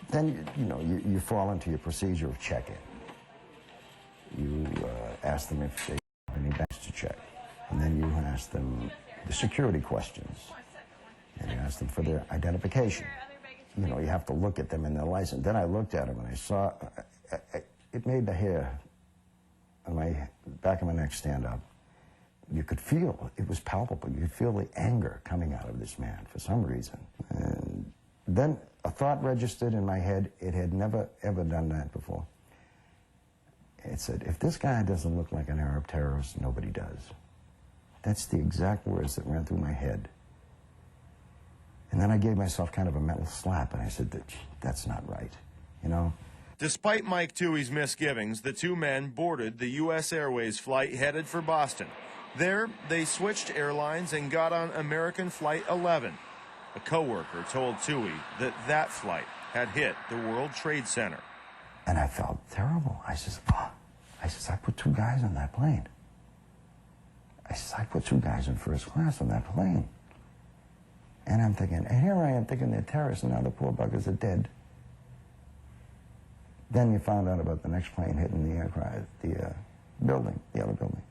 Then, you know, you fall into your procedure of check-in. You ask them if they have any banks to check. And then you ask them the security questions. And you ask them for their identification. You know, you have to look at them in their license. Then I looked at them and I saw, it made the hair on my back of my neck stand up. You could feel, it was palpable. You could feel the anger coming out of this man for some reason. And then a thought registered in my head. It had never, ever done that before. It said, if this guy doesn't look like an Arab terrorist, nobody does. That's the exact words that ran through my head. And then I gave myself kind of a mental slap, and I said, that's not right, you know? Despite Mike Toohey's misgivings, the 2 men boarded the U.S. Airways flight headed for Boston. There, they switched airlines and got on American Flight 11. A coworker told Toohey that that flight had hit the World Trade Center. And I felt terrible. I says, I put 2 guys on that plane. I says, I put 2 guys in first class on that plane. And I'm thinking, and here I am thinking they're terrorists, and now the poor buggers are dead. Then you found out about the next plane hitting the aircraft, the building, the other building.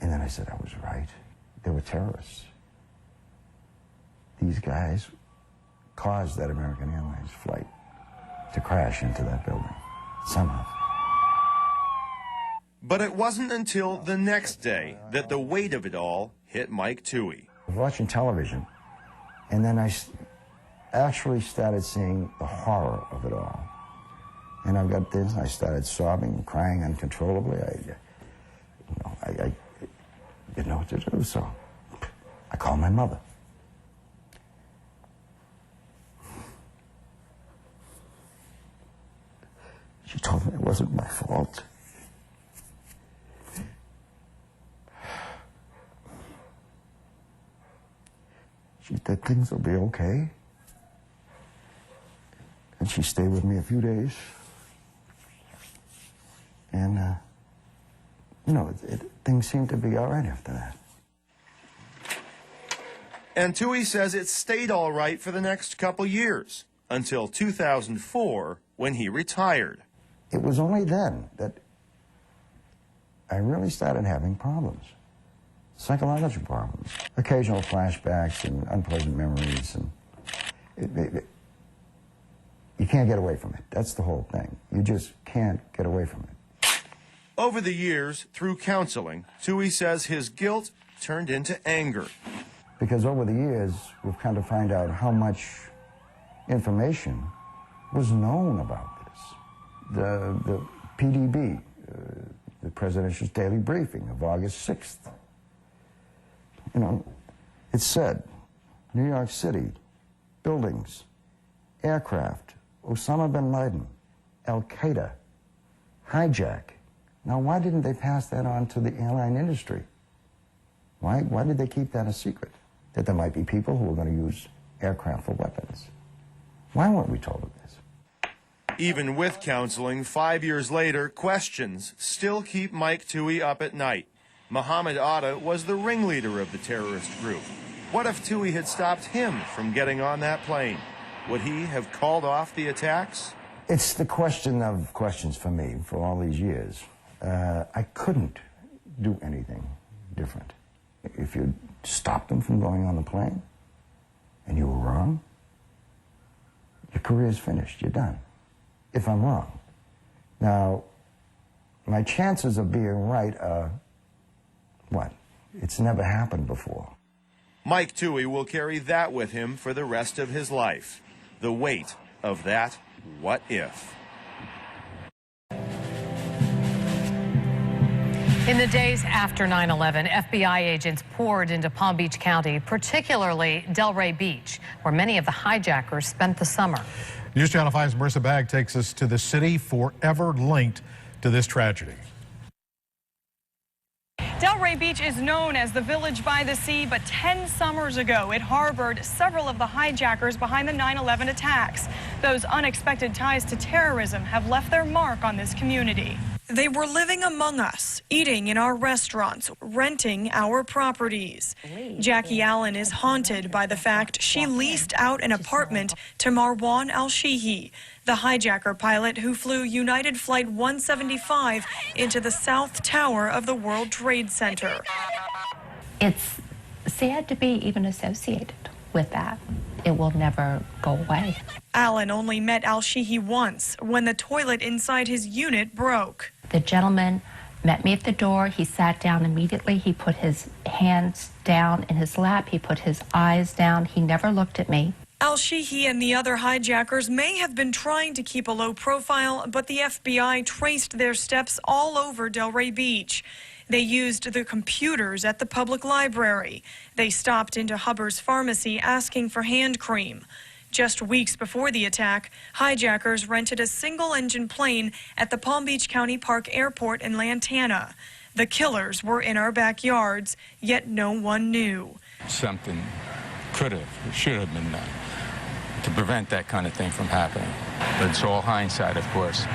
And then I said, I was right. They were terrorists. These guys caused that American Airlines flight to crash into that building, somehow. But it wasn't until the next day that the weight of it all hit Mike Toohey. I was watching television, and then I actually started seeing the horror of it all. And I got this, I started sobbing and crying uncontrollably. I didn't know what to do, so I called my mother. She told me it wasn't my fault. She said things will be okay. And she stayed with me a few days. And, you know, things seemed to be all right after that. And Toohey says it stayed all right for the next couple years, until 2004, when he retired. It was only then that I really started having problems, psychological problems, occasional flashbacks and unpleasant memories, and you can't get away from it. That's the whole thing. You just can't get away from it. Over the years, through counseling, Toohey says his guilt turned into anger. Because over the years, we've come to find out how much information was known about this. The PDB, the Presidential Daily Briefing of August 6th. You know, it said, New York City, buildings, aircraft, Osama bin Laden, Al-Qaeda, hijack. Now, why didn't they pass that on to the airline industry? Why did they keep that a secret? That there might be people who were going to use aircraft for weapons. Why weren't we told of this? Even with counseling, 5 years later, questions still keep Mike Toohey up at night. Mohammed Atta was the ringleader of the terrorist group. What if Toohey had stopped him from getting on that plane? Would he have called off the attacks? It's the question of questions for me for all these years. I couldn't do anything different. If you stopped them from going on the plane and you were wrong, your career's finished, you're done. If I'm wrong. Now, my chances of being right are, what? It's never happened before. Mike Toohey will carry that with him for the rest of his life. The weight of that what if. In the days after 9/11, FBI agents poured into Palm Beach County, particularly Delray Beach, where many of the hijackers spent the summer. News Channel 5's Marissa Bagg takes us to the city forever linked to this tragedy. Delray Beach is known as the village by the sea, but 10 summers ago, it harbored several of the hijackers behind the 9/11 attacks. Those unexpected ties to terrorism have left their mark on this community. They were living among us, eating in our restaurants, renting our properties. Jackie Allen is haunted by the fact she leased out an apartment to Marwan Al-Shihi, the hijacker pilot who flew United Flight 175 into the South Tower of the World Trade Center. It's sad to be even associated with that. It will never go away. Allen only met Al-Shihi once when the toilet inside his unit broke. The gentleman met me at the door. He sat down immediately. He put his hands down in his lap. He put his eyes down. He never looked at me. Al-Shihi and the other hijackers may have been trying to keep a low profile, but the FBI traced their steps all over Delray Beach. They used the computers at the public library. They stopped into Hubbard's pharmacy asking for hand cream. Just weeks before the attack, hijackers rented a single-engine plane at the Palm Beach County Park Airport in Lantana. The killers were in our backyards, yet no one knew. Something could have, should have been done to prevent that kind of thing from happening. But it's all hindsight, of course.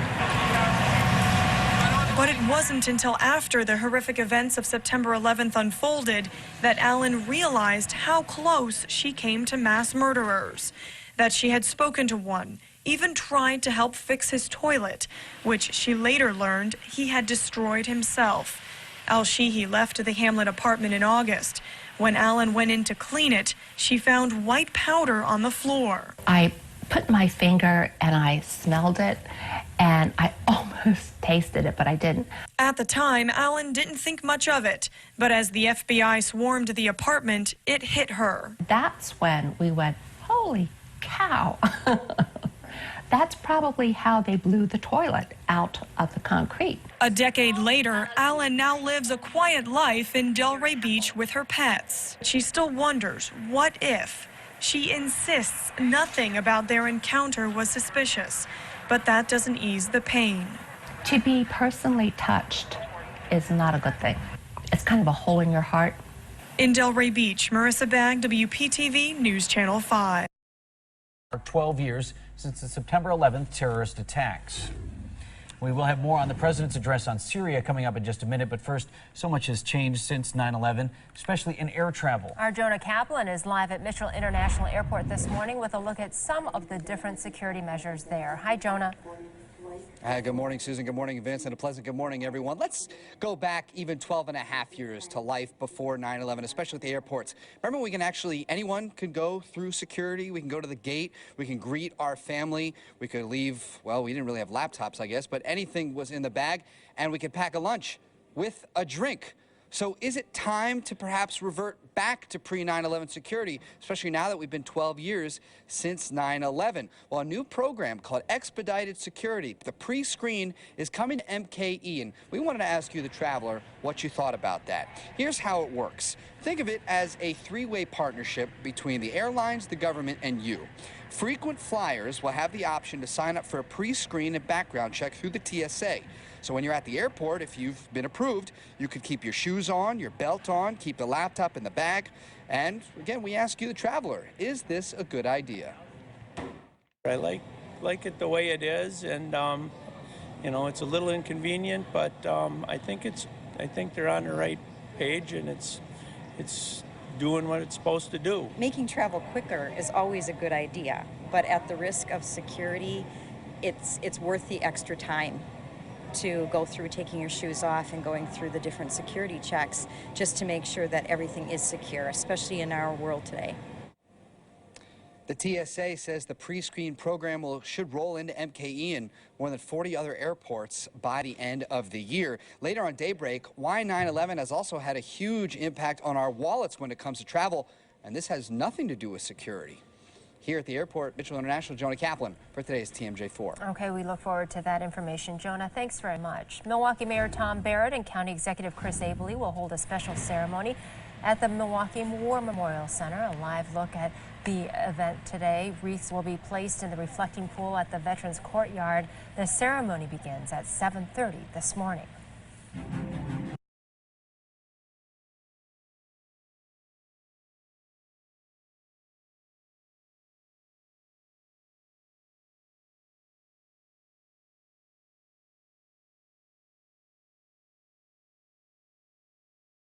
But it wasn't until after the horrific events of September 11th unfolded that Allen realized how close she came to mass murderers, that she had spoken to one, even tried to help fix his toilet, which she later learned he had destroyed himself. Al-Shihi left the Hamlet apartment in August. When Allen went in to clean it, she found white powder on the floor. I put my finger and I smelled it, and I almost tasted it, but I didn't. At the time, Allen didn't think much of it, but as the FBI swarmed the apartment, it hit her. That's when we went, holy cow. That's probably how they blew the toilet out of the concrete. A decade later, Allen now lives a quiet life in Delray Beach with her pets. She still wonders, what if? She insists nothing about their encounter was suspicious, but that doesn't ease the pain. To be personally touched is not a good thing. It's kind of a hole in your heart. In Delray Beach, Marissa Bagg, WPTV News Channel 5. 12 years since the September 11th terrorist attacks. We will have more on the president's address on Syria coming up in just a minute, but first, so much has changed since 9/11, especially in air travel. Our Jonah Kaplan is live at Mitchell International Airport this morning with a look at some of the different security measures there. Hi, Jonah. Good morning, Susan. Good morning, Vince, and a pleasant good morning, everyone. Let's go back even 12 and a half years to life before 9/11, especially at the airports. Remember, anyone could go through security. We can go to the gate. We can greet our family. We could leave, well, we didn't really have laptops, I guess, but anything was in the bag, and we could pack a lunch with a drink. So is it time to perhaps revert back to pre-9/11 security, especially now that we've been 12 years since 9/11? Well, a new program called Expedited Security, the pre-screen, is coming to MKE, and we wanted to ask you, the traveler, what you thought about that. Here's how it works. Think of it as a three-way partnership between the airlines, the government, and you. Frequent flyers will have the option to sign up for a pre-screen and background check through the TSA. So when you're at the airport, if you've been approved, you could keep your shoes on, your belt on, keep the laptop in the bag. And again, we ask you, the traveler, is this a good idea? I like it the way it is, and you know, it's a little inconvenient, but I think they're on the right page, and it's doing what it's supposed to do. Making travel quicker is always a good idea, but at the risk of security, it's worth the extra time to go through taking your shoes off and going through the different security checks just to make sure that everything is secure, especially in our world today. The TSA says the pre-screen program should roll into MKE and more than 40 other airports by the end of the year. Later on Daybreak, why 9/11 has also had a huge impact on our wallets when it comes to travel, and this has nothing to do with security. Here at the airport, Mitchell International, Jonah Kaplan for today's TMJ4. Okay, we look forward to that information. Jonah, thanks very much. Milwaukee Mayor Tom Barrett and County Executive Chris Abele will hold a special ceremony at the Milwaukee War Memorial Center. A live look at the event today. Wreaths will be placed in the reflecting pool at the Veterans Courtyard. The ceremony begins at 7:30 this morning.